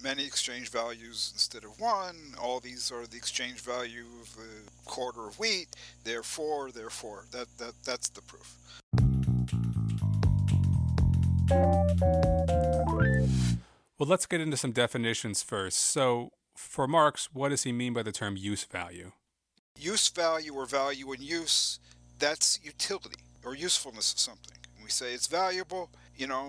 many exchange values instead of one. All these are the exchange value of a quarter of wheat. Therefore, that's the proof.
Well, let's get into some definitions first. So, for Marx, what does he mean by the term use value?
Use value, or value in use, that's utility or usefulness of something. We say it's valuable,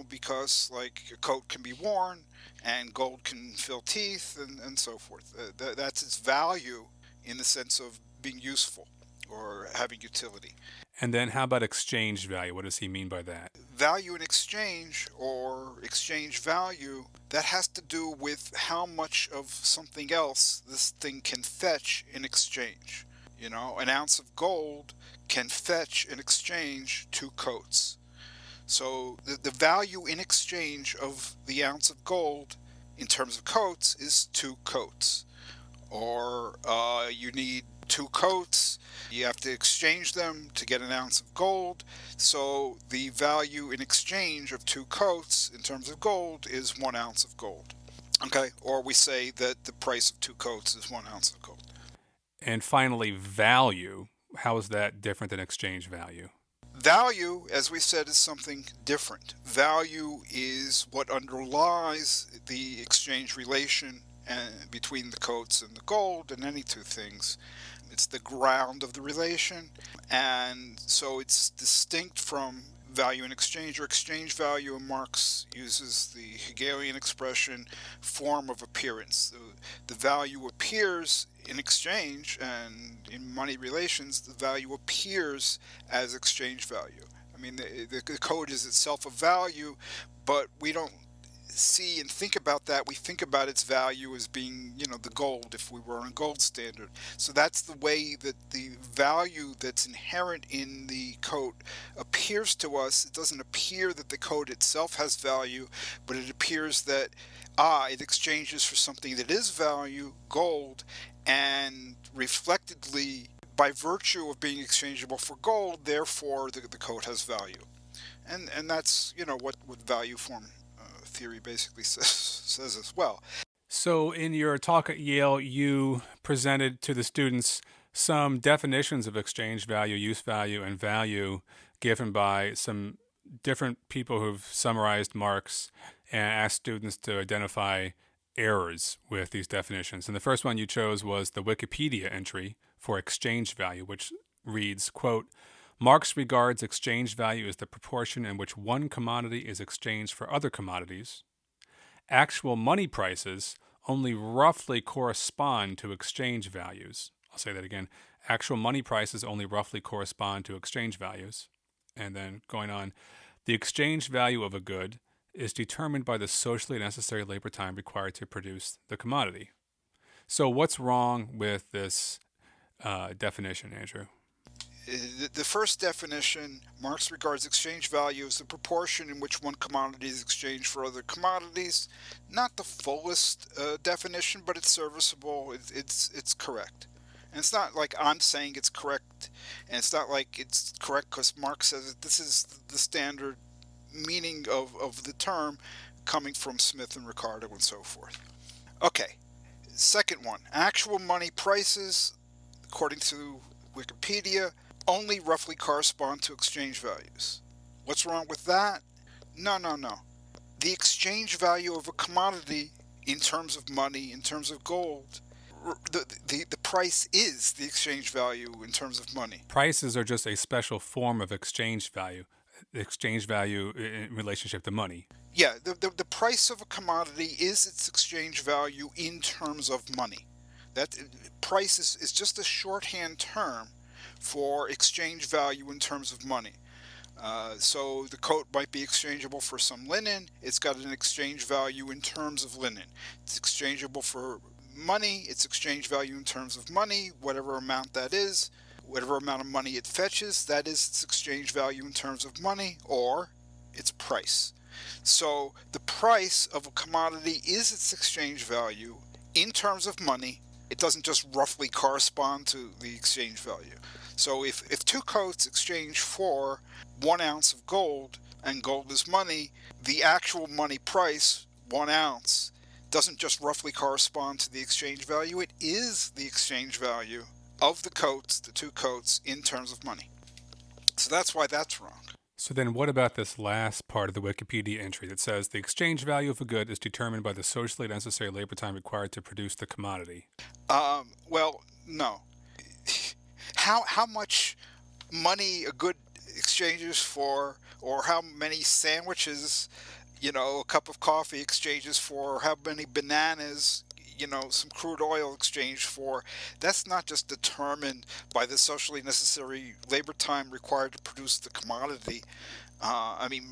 because like a coat can be worn and gold can fill teeth and so forth. That's its value in the sense of being useful or having utility.
And then how about exchange value? What does he mean by that?
Value in exchange, or exchange value, that has to do with how much of something else this thing can fetch in exchange. An ounce of gold can fetch in exchange 2 coats. So the value in exchange of the ounce of gold in terms of coats is 2 coats. Or you need 2 coats, you have to exchange them to get an ounce of gold. So the value in exchange of 2 coats in terms of gold is 1 ounce of gold. Okay, or we say that the price of 2 coats is 1 ounce of gold.
And finally, value. How is that different than exchange value?
Value, as we said, is something different. Value is what underlies the exchange relation between the coats and the gold and any two things. It's the ground of the relation, and so it's distinct from value in exchange or exchange value. And Marx uses the Hegelian expression form of appearance. The value appears in exchange, and in money relations, the value appears as exchange value. I mean, the code is itself a value, but we don't see and think about that. We think about its value as being, the gold if we were on a gold standard. So that's the way that the value that's inherent in the code appears to us. It doesn't appear that the code itself has value, but it appears that it exchanges for something that is value, gold, and reflectedly, by virtue of being exchangeable for gold, therefore the code has value. And that's what value form theory basically says as well.
So, in your talk at Yale, you presented to the students some definitions of exchange value, use value, and value given by some different people who've summarized Marx and asked students to identify errors with these definitions. And the first one you chose was the Wikipedia entry for exchange value, which reads, quote, Marx regards exchange value as the proportion in which one commodity is exchanged for other commodities. Actual money prices only roughly correspond to exchange values. I'll say that again. Actual money prices only roughly correspond to exchange values. And then going on, the exchange value of a good is determined by the socially necessary labor time required to produce the commodity. So what's wrong with this definition, Andrew?
The first definition, Marx regards exchange value as the proportion in which one commodity is exchanged for other commodities. Not the fullest definition, but it's serviceable. It's correct. And it's not like I'm saying it's correct, and it's not like it's correct because Marx says it. This is the standard meaning of the term coming from Smith and Ricardo and so forth. Okay, second one, actual money prices, according to Wikipedia, only roughly correspond to exchange values. What's wrong with that? No. The exchange value of a commodity in terms of money, in terms of gold, the price is the exchange value in terms of money.
Prices are just a special form of exchange value in relationship to money.
Yeah, the price of a commodity is its exchange value in terms of money. That price is just a shorthand term for exchange value in terms of money. So the coat might be exchangeable for some linen. It's got an exchange value in terms of linen. It's exchangeable for money. Its exchange value in terms of money, whatever amount that is, whatever amount of money it fetches, that is its exchange value in terms of money, or its price. So the price of a commodity is its exchange value in terms of money. It doesn't just roughly correspond to the exchange value. So if 2 coats exchange for 1 ounce of gold, and gold is money, the actual money price, 1 ounce, doesn't just roughly correspond to the exchange value. It is the exchange value of the coats, the 2 coats, in terms of money. So that's why that's wrong.
So then what about this last part of the Wikipedia entry that says the exchange value of a good is determined by the socially necessary labor time required to produce the commodity?
Well, no. How much money a good exchanges for, or how many sandwiches, a cup of coffee exchanges for, or how many bananas, some crude oil exchange for, that's not just determined by the socially necessary labor time required to produce the commodity.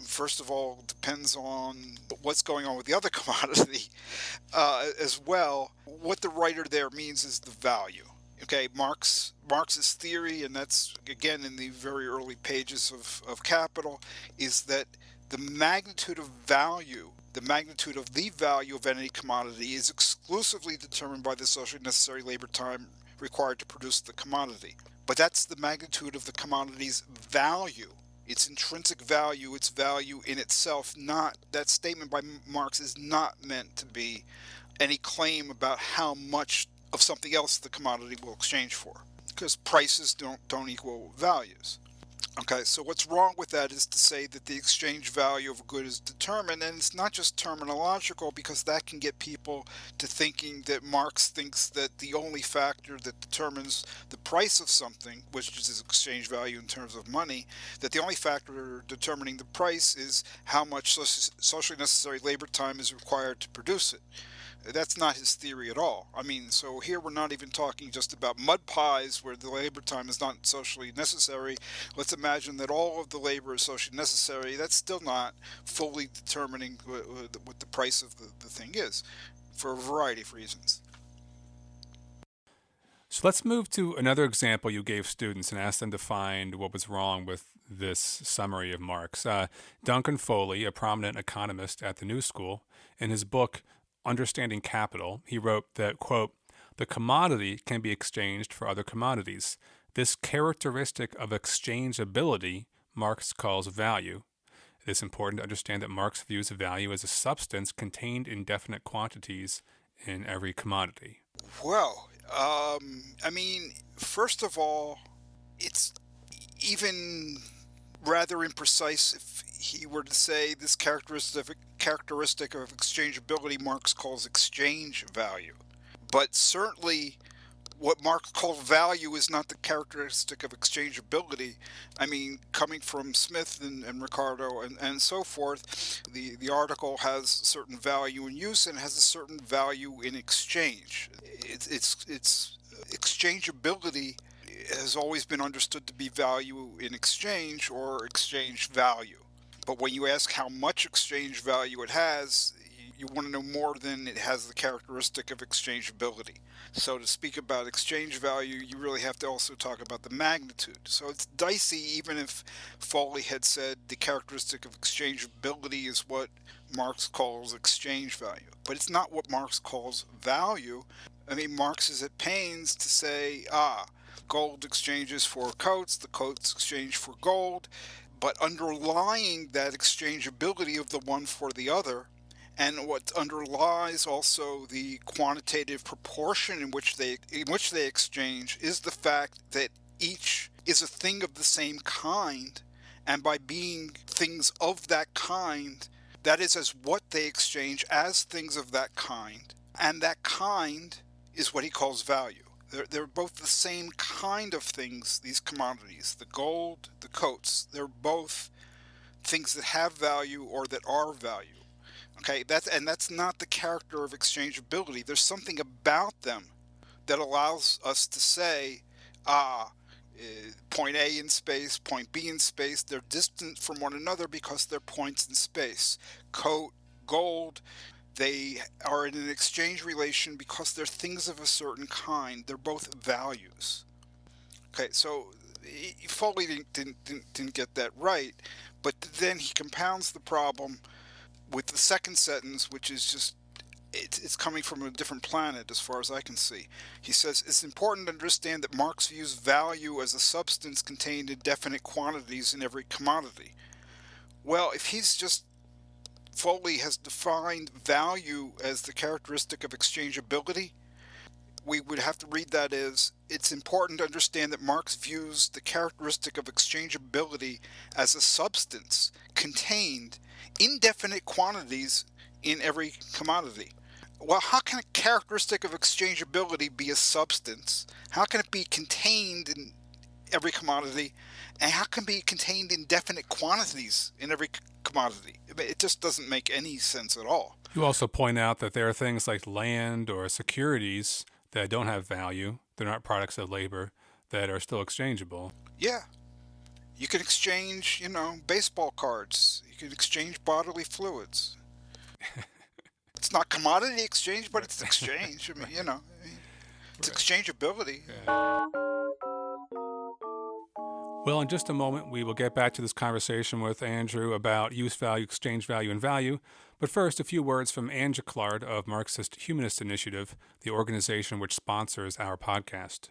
First of all, it depends on what's going on with the other commodity as well. What the writer there means is the value. Okay, Marx's theory, and that's again in the very early pages of Capital, is that the magnitude of value, the magnitude of the value of any commodity is exclusively determined by the socially necessary labor time required to produce the commodity. But that's the magnitude of the commodity's value, its intrinsic value, its value in itself. Not that statement by Marx is not meant to be any claim about how much of something else the commodity will exchange for, because prices don't equal values. Okay, so what's wrong with that is to say that the exchange value of a good is determined, and it's not just terminological, because that can get people to thinking that Marx thinks that the only factor that determines the price of something, which is exchange value in terms of money, that the only factor determining the price is how much socially necessary labor time is required to produce it. That's not his theory at all. I mean, so here we're not even talking just about mud pies where the labor time is not socially necessary. Let's imagine that all of the labor is socially necessary. That's still not fully determining what the price of the thing is, for a variety of reasons.
So let's move to another example you gave students and ask them to find what was wrong with this summary of Marx. Duncan Foley, a prominent economist at the New School, in his book Understanding Capital, he wrote that, quote, the commodity can be exchanged for other commodities. This characteristic of exchangeability Marx calls value. It is important to understand that Marx views value as a substance contained in definite quantities in every commodity.
Well, I mean, first of all, it's even rather imprecise if he were to say this characteristic of exchangeability Marx calls exchange value. But certainly what Marx calls value is not the characteristic of exchangeability. I mean, coming from Smith and Ricardo and so forth, the article has certain value in use and has a certain value in exchange. It's exchangeability has always been understood to be value in exchange or exchange value. But when you ask how much exchange value it has, you want to know more than it has the characteristic of exchangeability. So to speak about exchange value, you really have to also talk about the magnitude. So it's dicey, even if Foley had said the characteristic of exchangeability is what Marx calls exchange value. But it's not what Marx calls value. I mean, Marx is at pains to say, gold exchanges for coats, the coats exchange for gold, but underlying that exchangeability of the one for the other, and what underlies also the quantitative proportion in which they exchange, is the fact that each is a thing of the same kind, and by being things of that kind, that is as what they exchange as things of that kind, and that kind is what he calls value. They're both the same kind of things, these commodities. The gold, the coats, they're both things that have value or that are value. Okay, that's not the character of exchangeability. There's something about them that allows us to say, ah, point A in space, point B in space, they're distant from one another because they're points in space. Coat, gold, they are in an exchange relation because they're things of a certain kind. They're both values. Okay, so Foley didn't get that right, but then he compounds the problem with the second sentence, which is just it's coming from a different planet as far as I can see. He says it's important to understand that Marx views value as a substance contained in definite quantities in every commodity. Well, if he's just Foley has defined value as the characteristic of exchangeability, we would have to read that as it's important to understand that Marx views the characteristic of exchangeability as a substance contained in definite quantities in every commodity. Well, how can a characteristic of exchangeability be a substance? How can it be contained in every commodity? And how can it be contained in definite quantities in every commodity? It just doesn't make any sense at all.
You also point out that there are things like land or securities that don't have value, they're not products of labor, that are still exchangeable.
Yeah, you can exchange, baseball cards. You can exchange bodily fluids. It's not commodity exchange, but
Right.
it's exchange. I mean,
Right.
It's
Right.
exchangeability.
Yeah. Well, in just a moment, we will get back to this conversation with Andrew about use value, exchange value, and value. But first, a few words from Anja Clark of Marxist-Humanist Initiative, the organization which sponsors our podcast.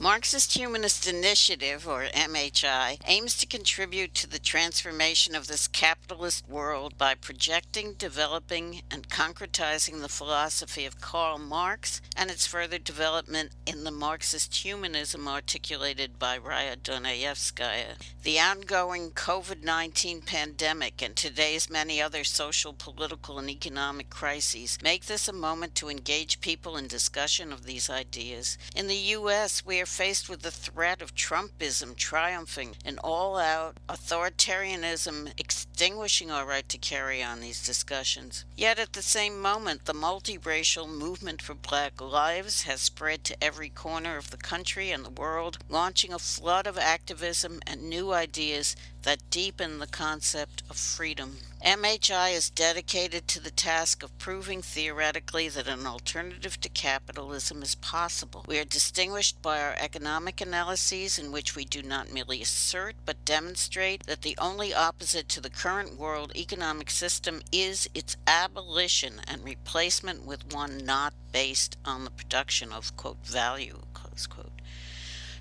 Marxist-Humanist Initiative, or MHI, aims to contribute to the transformation of this capitalist world by projecting, developing, and concretizing the philosophy of Karl Marx and its further development in the Marxist humanism articulated by Raya Dunayevskaya. The ongoing COVID-19 pandemic and today's many other social, political, and economic crises make this a moment to engage people in discussion of these ideas. In the U.S., we are faced with the threat of Trumpism triumphing, an all-out authoritarianism extinguishing our right to carry on these discussions. Yet at the same moment, the multiracial movement for Black lives has spread to every corner of the country and the world, launching a flood of activism and new ideas that deepen the concept of freedom. MHI is dedicated to the task of proving theoretically that an alternative to capitalism is possible. We are distinguished by our economic analyses in which we do not merely assert but demonstrate that the only opposite to the current world economic system is its abolition and replacement with one not based on the production of, quote, value, close quote.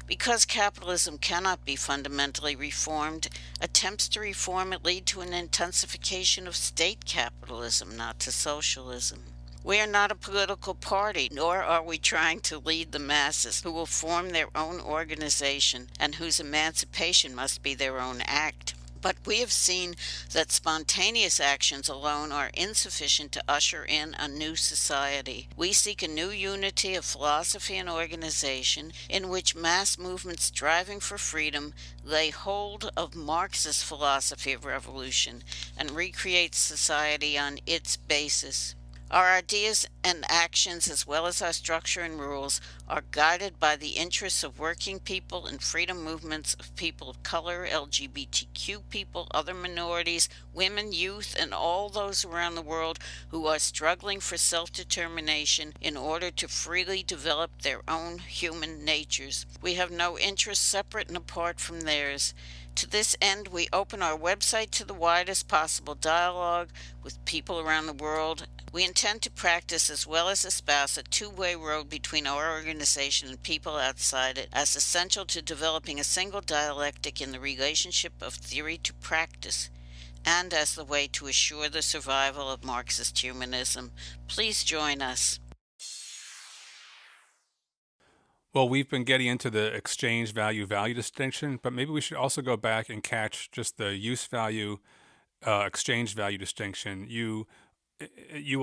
Because capitalism cannot be fundamentally reformed, attempts to reform it lead to an intensification of state capitalism, not to socialism. We are not a political party, nor are we trying to lead the masses who will form their own organization and whose emancipation must be their own act. But we have seen that spontaneous actions alone are insufficient to usher in a new society. We seek a new unity of philosophy and organization in which mass movements striving for freedom lay hold of Marx's philosophy of revolution and recreate society on its basis. Our ideas and actions, as well as our structure and rules, are guided by the interests of working people and freedom movements of people of color, LGBTQ people, other minorities, women, youth, and all those around the world who are struggling for self-determination in order to freely develop their own human natures. We have no interests separate and apart from theirs. To this end, we open our website to the widest possible dialogue with people around the world. We intend to practice as well as espouse a two-way road between our organization and people outside it as essential to developing a single dialectic in the relationship of theory to practice, and as the way to assure the survival of Marxist humanism. Please join us.
Well, we've been getting into the exchange value distinction, but maybe we should also go back and catch just the use value, exchange value distinction. You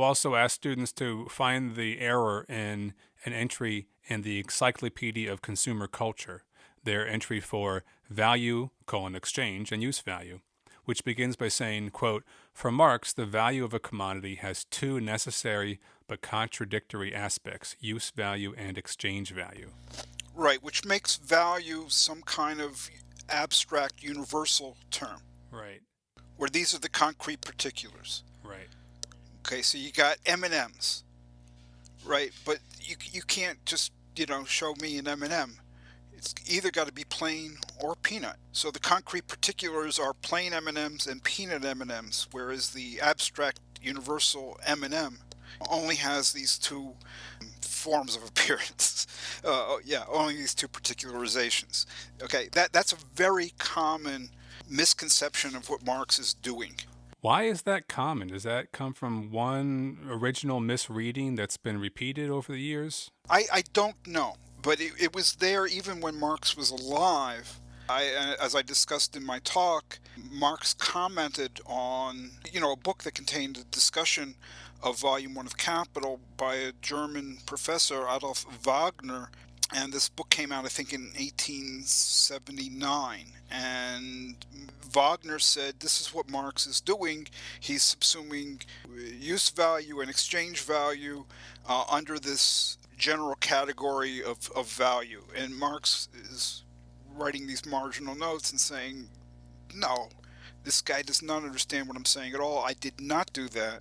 also asked students to find the error in an entry in the Encyclopedia of Consumer Culture, their entry for value, exchange, and use value, which begins by saying, quote, "For Marx, the value of a commodity has two necessary but contradictory aspects, use value and exchange value."
Right, which makes value some kind of abstract universal term,
Right,
where these are the concrete particulars.
right,
Okay, so you got M&Ms, right? But you can't just, show me an M&M. It's either got to be plain or peanut. So the concrete particulars are plain M&Ms and peanut M&Ms, whereas the abstract universal M&M only has these two forms of appearance. Only these two particularizations. Okay, that's a very common misconception of what Marx is doing.
Why is that common? Does that come from one original misreading that's been repeated over the years?
I don't know, but it was there even when Marx was alive. As I discussed in my talk, Marx commented on, a book that contained a discussion of Volume 1 of Capital by a German professor, Adolf Wagner, and this book came out, I think, in 1879, and Wagner said this is what Marx is doing. He's subsuming use value and exchange value under this general category of value, and Marx is writing these marginal notes and saying, no, this guy does not understand what I'm saying at all. I did not do that.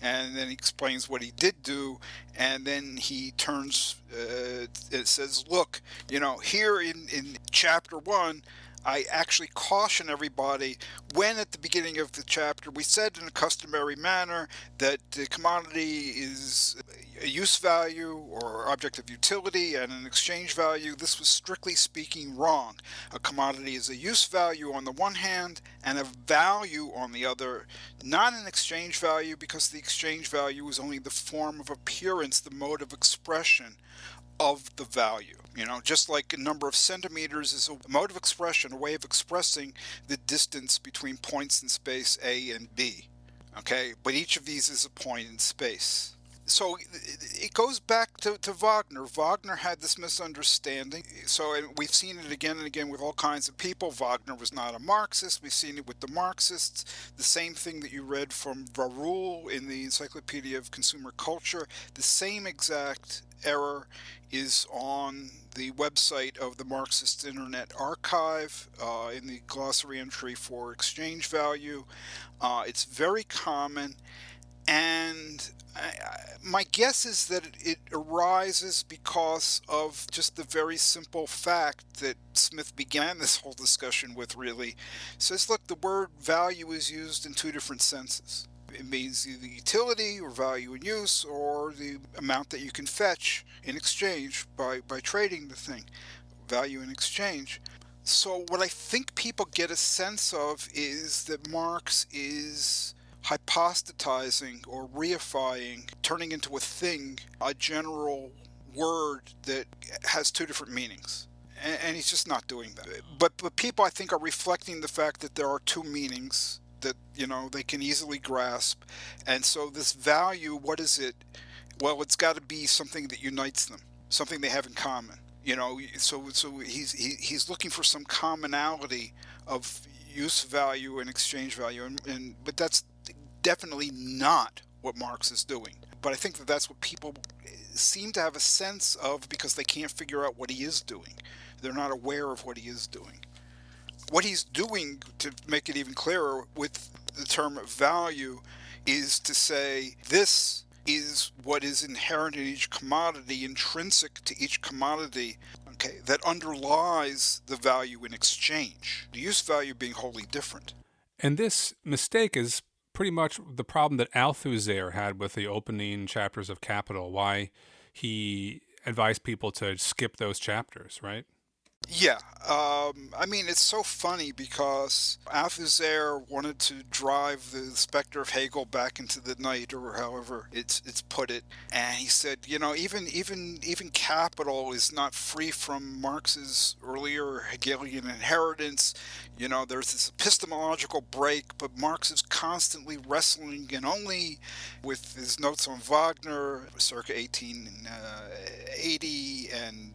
and then he explains what he did do, and then he turns, it says, look, here in chapter 1, I actually caution everybody when at the beginning of the chapter we said in a customary manner that the commodity is a use value or object of utility and an exchange value. This was strictly speaking wrong. A commodity is a use value on the one hand and a value on the other, not an exchange value, because the exchange value is only the form of appearance, the mode of expression of the value. Just like a number of centimeters is a mode of expression, a way of expressing the distance between points in space A and B. Okay, but each of these is a point in space. So it goes back to Wagner. Wagner had this misunderstanding. And we've seen it again and again with all kinds of people. Wagner was not a Marxist. We've seen it with the Marxists. The same thing that you read from Varul in the Encyclopedia of Consumer Culture. The same exact error is on the website of the Marxist Internet Archive in the glossary entry for exchange value. It's very common, and my guess is that it arises because of just the very simple fact that Smith began this whole discussion with, really. Says, look, the word value is used in two different senses. It means the utility or value in use, or the amount that you can fetch in exchange by trading the thing, value in exchange. So what I think people get a sense of is that Marx is hypostatizing or reifying, turning into a thing, a general word that has two different meanings. And he's just not doing that. But people, I think, are reflecting the fact that there are two meanings that they can easily grasp. And so this value, what is it? Well, it's got to be something that unites them, something they have in common. So he's looking for some commonality of use value and exchange value, but that's definitely not what Marx is doing. But I think that that's what people seem to have a sense of, because they can't figure out what he is doing. They're not aware of what he is doing. What he's doing, to make it even clearer with the term value, is to say this is what is inherent in each commodity, intrinsic to each commodity, okay, that underlies the value in exchange. The use value being wholly different.
And this mistake is pretty much the problem that Althusser had with the opening chapters of Capital, why he advised people to skip those chapters, right?
Yeah, it's so funny because Althusser wanted to drive the specter of Hegel back into the night, or however it's put it, and he said, even Capital is not free from Marx's earlier Hegelian inheritance. There's this epistemological break, but Marx is constantly wrestling, and only with his notes on Wagner, circa 1880, and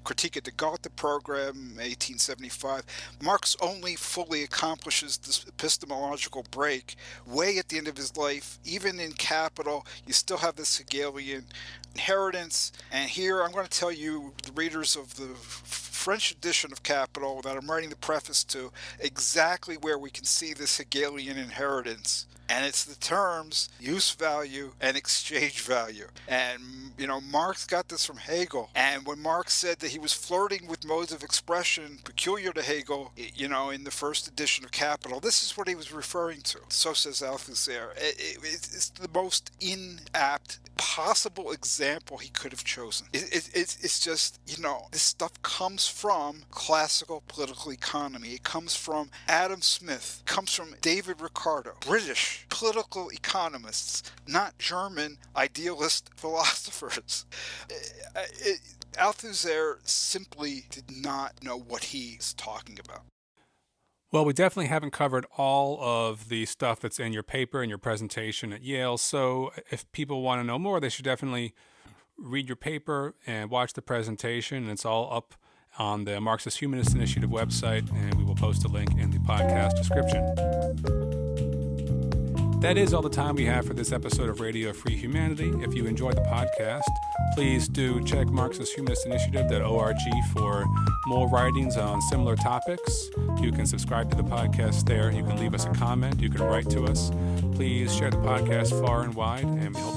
Critique of the Gotha program, 1875, Marx only fully accomplishes this epistemological break way at the end of his life. Even in Capital, you still have this Hegelian inheritance. And here I'm going to tell you, the readers of the French edition of Capital that I'm writing the preface to, exactly where we can see this Hegelian inheritance. And it's the terms use value and exchange value. And, Marx got this from Hegel. And when Marx said that he was flirting with modes of expression peculiar to Hegel, in the first edition of Capital, this is what he was referring to. So says Althusser. It's the most inapt possible example he could have chosen. It's just, this stuff comes from classical political economy. It comes from Adam Smith. It comes from David Ricardo. British political economists, not German idealist philosophers. Althusser simply did not know what he's talking about.
Well, we definitely haven't covered all of the stuff that's in your paper and your presentation at Yale. So if people want to know more, they should definitely read your paper and watch the presentation. It's all up on the Marxist-Humanist Initiative website, and we will post a link in the podcast description. That is all the time we have for this episode of Radio Free Humanity. If you enjoyed the podcast, please do check Marxist-Humanist-Initiative.org for more writings on similar topics. You can subscribe to the podcast there. You can leave us a comment. You can write to us. Please share the podcast far and wide, and we hope